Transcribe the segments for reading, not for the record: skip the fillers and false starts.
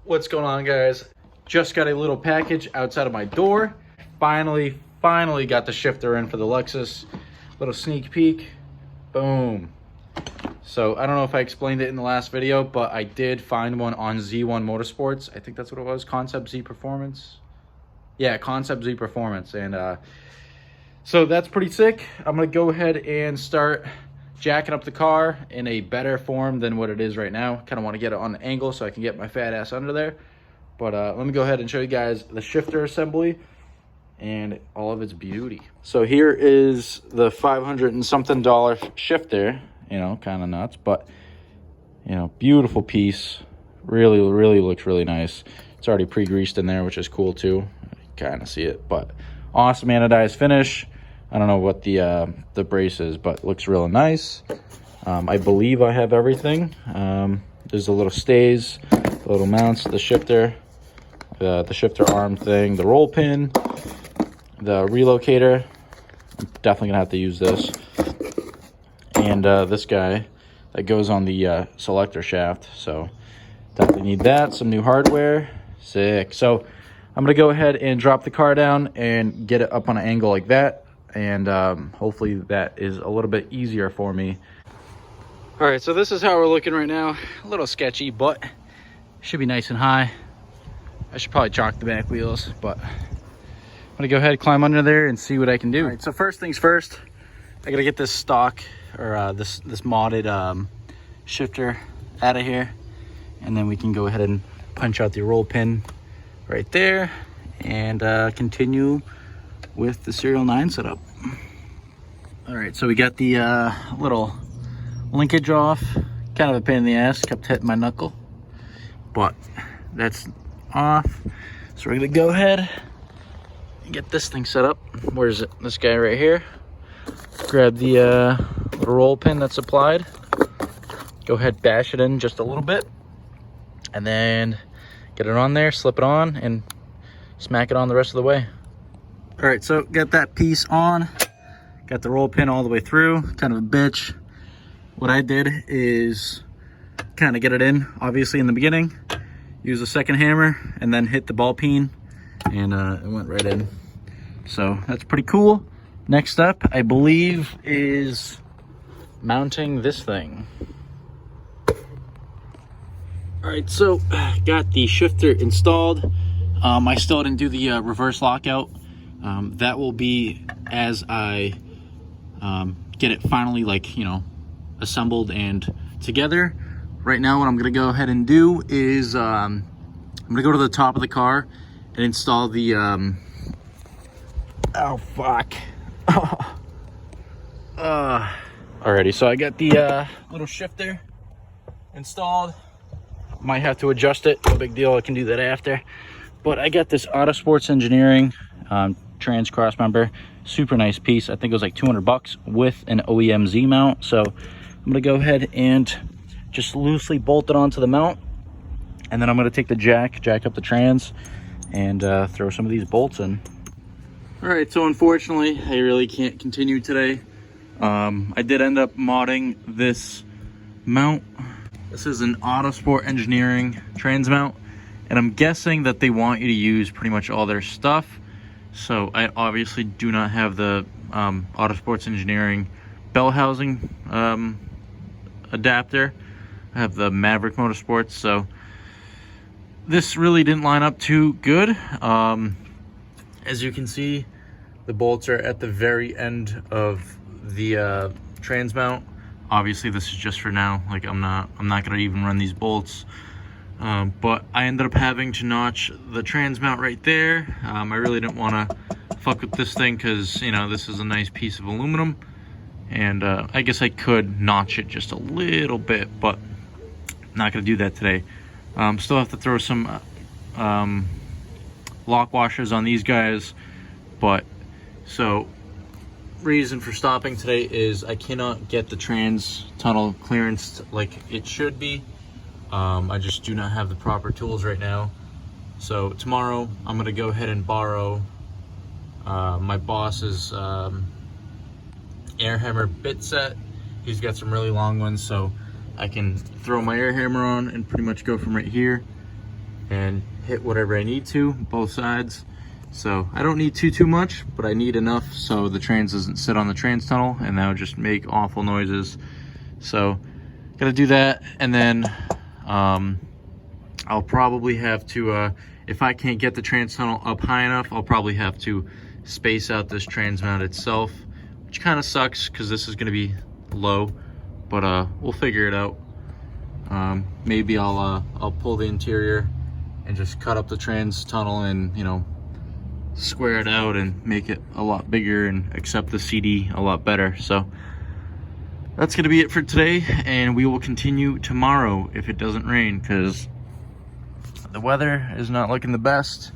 What's going on, guys? Just got a little package outside of my door. Finally got the shifter in for the Lexus. Little sneak peek. Boom. So I don't know if I explained it in the last video, but I did find one on Z1 Motorsports. I think that's what it was, Concept Z Performance. Yeah, Concept Z Performance. And so that's pretty sick. I'm gonna go ahead and start jacking up the car in a better form than what it is right now. Kind of want to get it on an angle so I can get my fat ass under there. But let me go ahead and show you guys the shifter assembly and all of its beauty. So here is the $500 and something shifter. You know, kind of nuts, but you know, beautiful piece. Really looks really nice. It's already pre-greased in there, which is cool too. Kind of see it, but awesome anodized finish. I don't know what the brace is, but looks real nice. I believe I have everything. There's the little stays, the little mounts, the shifter, the shifter arm thing, the roll pin, the relocator. I'm definitely gonna have to use this. And this guy that goes on the selector shaft. So definitely need that. Some new hardware. Sick. So I'm gonna go ahead and drop the car down and get it up on an angle like that. And hopefully that is a little bit easier for me. All right, so this is how we're looking right now. A little sketchy, but should be nice and high. I should probably chalk the back wheels, but I'm gonna go ahead, climb under there and see what I can do. All right, so first things first, I gotta get this stock or this modded shifter out of here, and then we can go ahead and punch out the roll pin right there and continue with the Serial 9 setup. All right, so we got the little linkage off. Kind of a pain in the ass, kept hitting my knuckle, but that's off. So we're gonna go ahead and get this thing set up. Where's it? This guy right here. Grab the little roll pin that's applied. Go ahead, bash it in just a little bit, and then get it on there, slip it on, and smack it on the rest of the way. All right, so got that piece on, got the roll pin all the way through. Kind of a bitch. What I did is kind of get it in, obviously in the beginning, use a second hammer, and then hit the ball peen, and it went right in. So that's pretty cool. Next up, I believe, is mounting this thing. All right, so got the shifter installed. I still didn't do the reverse lockout. That will be as I get it finally, like, you know, assembled and together. Right now, what I'm gonna go ahead and do is I'm gonna go to the top of the car and install the oh fuck. Alrighty, so I got the little shifter installed. Might have to adjust it, no big deal, I can do that after. But I got this Autosports Engineering trans cross member, super nice piece. I think it was like 200 bucks with an OEM Z mount. So I'm gonna go ahead and just loosely bolt it onto the mount, and then I'm gonna take the jack up the trans, and throw some of these bolts in. All right, so unfortunately, I really can't continue today. I did end up modding this mount. This is an Autosport Engineering trans mount, and I'm guessing that they want you to use pretty much all their stuff. So I obviously do not have the Autosports Engineering bell housing adapter. I have the Maverick Motorsports, so this really didn't line up too good. As you can see, the bolts are at the very end of the trans mount. Obviously, this is just for now. Like, I'm not gonna even run these bolts. But I ended up having to notch the trans mount right there. I really didn't want to fuck with this thing because, you know, this is a nice piece of aluminum, and I guess I could notch it just a little bit, but not gonna do that today. Still have to throw some lock washers on these guys, but so reason for stopping today is I cannot get the trans tunnel clearance like it should be. I just do not have the proper tools right now. So tomorrow I'm gonna go ahead and borrow my boss's air hammer bit set. He's got some really long ones, so I can throw my air hammer on and pretty much go from right here and hit whatever I need to, both sides. So I don't need too much, but I need enough so the trans doesn't sit on the trans tunnel and that would just make awful noises. So gotta do that, and then I'll probably have to, if I can't get the trans tunnel up high enough, I'll probably have to space out this trans mount itself, which kind of sucks because this is gonna be low, but we'll figure it out. Maybe I'll pull the interior and just cut up the trans tunnel and, you know, square it out and make it a lot bigger and accept the CD a lot better. So that's gonna be it for today, and we will continue tomorrow if it doesn't rain, because the weather is not looking the best,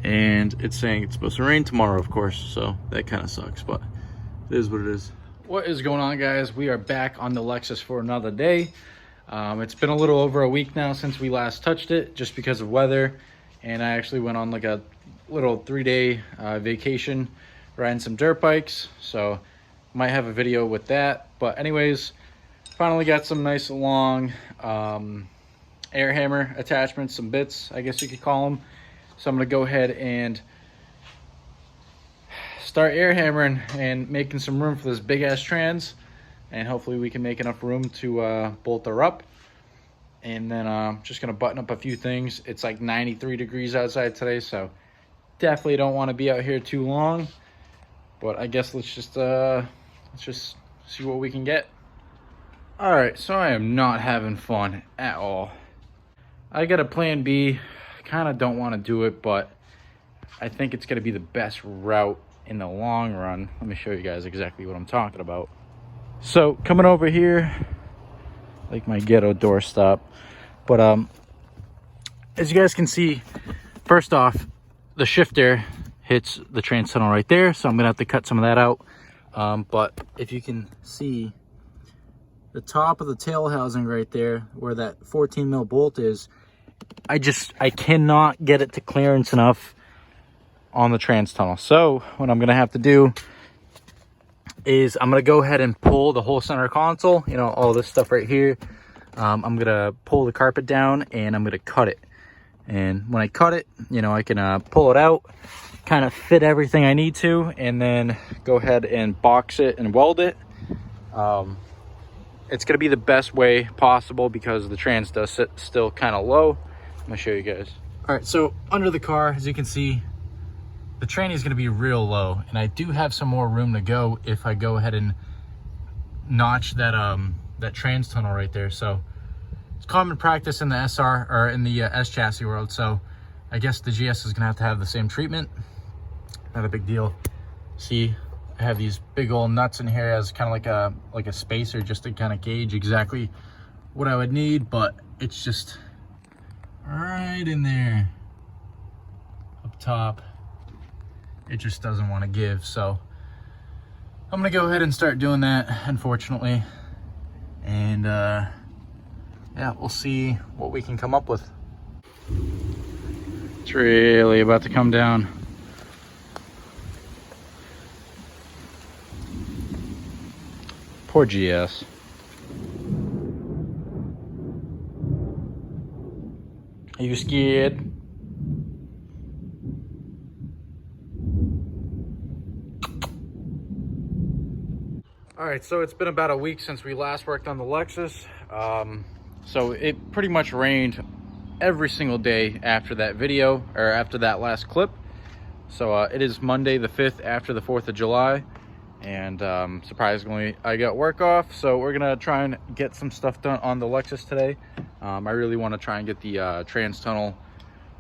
and it's saying it's supposed to rain tomorrow, of course, so that kind of sucks, but it is what it is. What is going on, guys? We are back on the Lexus for another day. It's been a little over a week now since we last touched it, just because of weather, and I actually went on like a little 3-day vacation riding some dirt bikes, so might have a video with that. But anyways, finally got some nice long air hammer attachments, some bits, I guess you could call them. So I'm gonna go ahead and start air hammering and making some room for this big ass trans, and hopefully we can make enough room to bolt her up. And then I'm just gonna button up a few things. It's like 93 degrees outside today, so definitely don't want to be out here too long, but I guess let's just see what we can get. All right, so I am not having fun at all. I got a plan B. Kind of don't want to do it, but I think it's going to be the best route in the long run. Let me show you guys exactly what I'm talking about. So coming over here, like my ghetto doorstop, but as you guys can see, first off, the shifter hits the trans tunnel right there, so I'm gonna have to cut some of that out. But if you can see the top of the tail housing right there, where that 14 mil bolt is, I cannot get it to clearance enough on the trans tunnel. So what I'm gonna have to do is I'm gonna go ahead and pull the whole center console, you know, all this stuff right here. I'm gonna pull the carpet down and I'm gonna cut it. And when I cut it, you know, I can pull it out, kind of fit everything I need to, and then go ahead and box it and weld it. It's gonna be the best way possible because the trans does sit still kind of low. I'm gonna show you guys. All right, so under the car, as you can see, the tranny is gonna be real low, and I do have some more room to go if I go ahead and notch that that trans tunnel right there. So it's common practice in the SR or in the S chassis world, so I guess the GS is gonna have the same treatment. Not a big deal. See, I have these big old nuts in here as kind of like a spacer, just to kind of gauge exactly what I would need, but it's just right in there up top. It just doesn't want to give, so I'm gonna go ahead and start doing that, unfortunately, and yeah, we'll see what we can come up with. It's really about to come down. Poor GS. Are you scared? All right, so it's been about a week since we last worked on the Lexus. So it pretty much rained every single day after that video, or after that last clip. So it is Monday the 5th after the 4th of July. And surprisingly, I got work off. So we're gonna try and get some stuff done on the Lexus today. I really wanna try and get the trans tunnel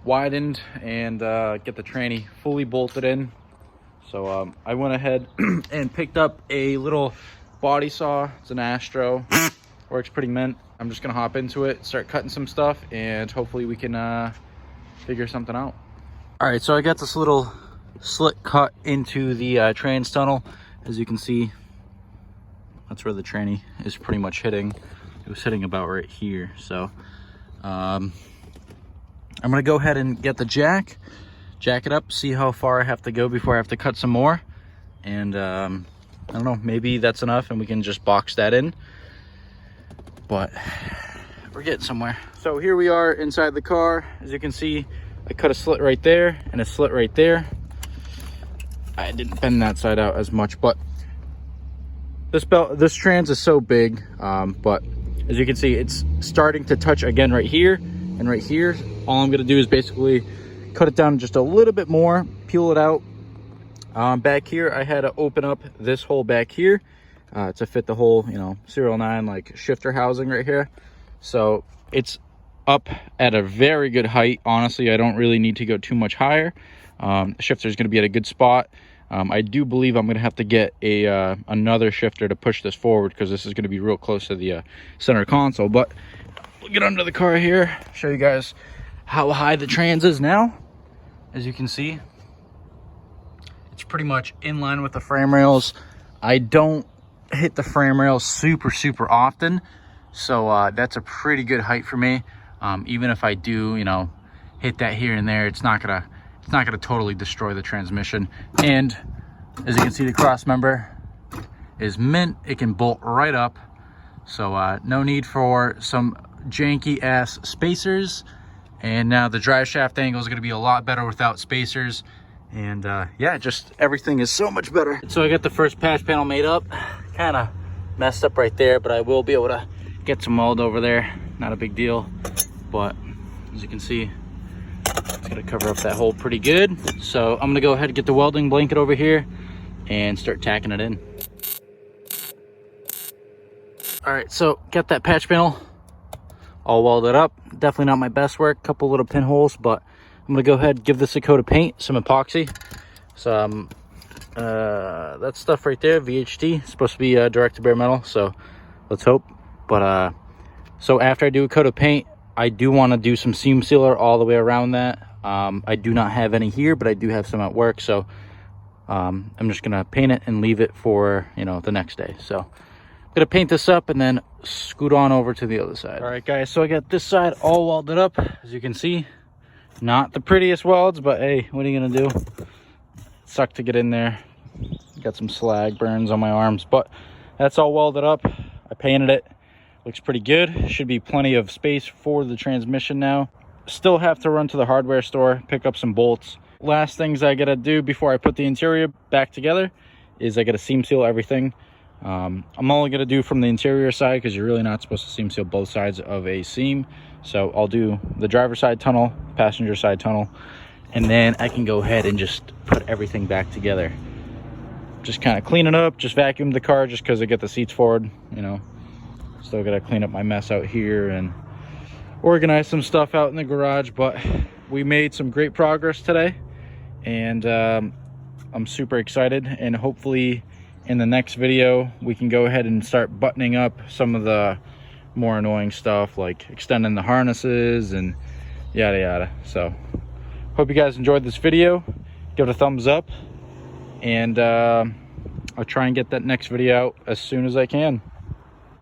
widened and get the tranny fully bolted in. So I went ahead and picked up a little body saw. It's an Astro, works pretty mint. I'm just gonna hop into it, start cutting some stuff, and hopefully we can figure something out. All right, so I got this little slit cut into the trans tunnel. As you can see, that's where the tranny is pretty much hitting. It was hitting about right here. So I'm gonna go ahead and get the jack it up, see how far I have to go before I have to cut some more. And I don't know, maybe that's enough and we can just box that in. But we're getting somewhere. So here we are inside the car. As you can see, I cut a slit right there and a slit right there. I didn't bend that side out as much, but this trans is so big, but as you can see, it's starting to touch again right here and right here. All I'm gonna do is basically cut it down just a little bit more, peel it out. Back here, I had to open up this hole back here to fit the whole, you know, Serial 9 like shifter housing right here. So it's up at a very good height. Honestly, I don't really need to go too much higher. The shifter is going to be at a good spot. I do believe I'm going to have to get another shifter to push this forward, because this is going to be real close to the center console. But we'll get under the car here, show you guys how high the trans is now. As you can see, it's pretty much in line with the frame rails. I don't hit the frame rails super often, so that's a pretty good height for me. Even if I do, you know, hit that here and there, it's not gonna totally destroy the transmission. And as you can see, the cross member is mint. It can bolt right up, so no need for some janky ass spacers. And now the drive shaft angle is going to be a lot better without spacers. And yeah, just everything is so much better. So I got the first patch panel made up. Kind of messed up right there, but I will be able to get some weld over there. Not a big deal, but as you can see, it's gonna cover up that hole pretty good. So I'm gonna go ahead and get the welding blanket over here and start tacking it in. All right, so got that patch panel all welded up. Definitely not my best work, couple little pinholes, but I'm gonna go ahead and give this a coat of paint, some epoxy, some that stuff right there, VHT, supposed to be direct to bare metal, so let's hope. But so after I do a coat of paint, I do want to do some seam sealer all the way around that. I do not have any here, but I do have some at work, so I'm just gonna paint it and leave it for, you know, the next day. So I'm gonna paint this up and then scoot on over to the other side. All right, guys, so I got this side all welded up. As you can see, not the prettiest welds, but hey, what are you gonna do? It sucked to get in there. Got some slag burns on my arms, but that's all welded up. I painted it. Looks pretty good. Should be plenty of space for the transmission now. Still have to run to the hardware store, pick up some bolts. Last things I gotta do before I put the interior back together is I gotta seam seal everything. I'm only gonna do from the interior side, because you're really not supposed to seam seal both sides of a seam. So I'll do the driver's side tunnel, passenger side tunnel, and then I can go ahead and just put everything back together. Just kind of clean it up, just vacuum the car just because I get the seats forward, you know. Still gotta clean up my mess out here and organize some stuff out in the garage, but we made some great progress today, and I'm super excited. And hopefully in the next video we can go ahead and start buttoning up some of the more annoying stuff, like extending the harnesses and yada yada. So hope you guys enjoyed this video. Give it a thumbs up, and I'll try and get that next video out as soon as I can.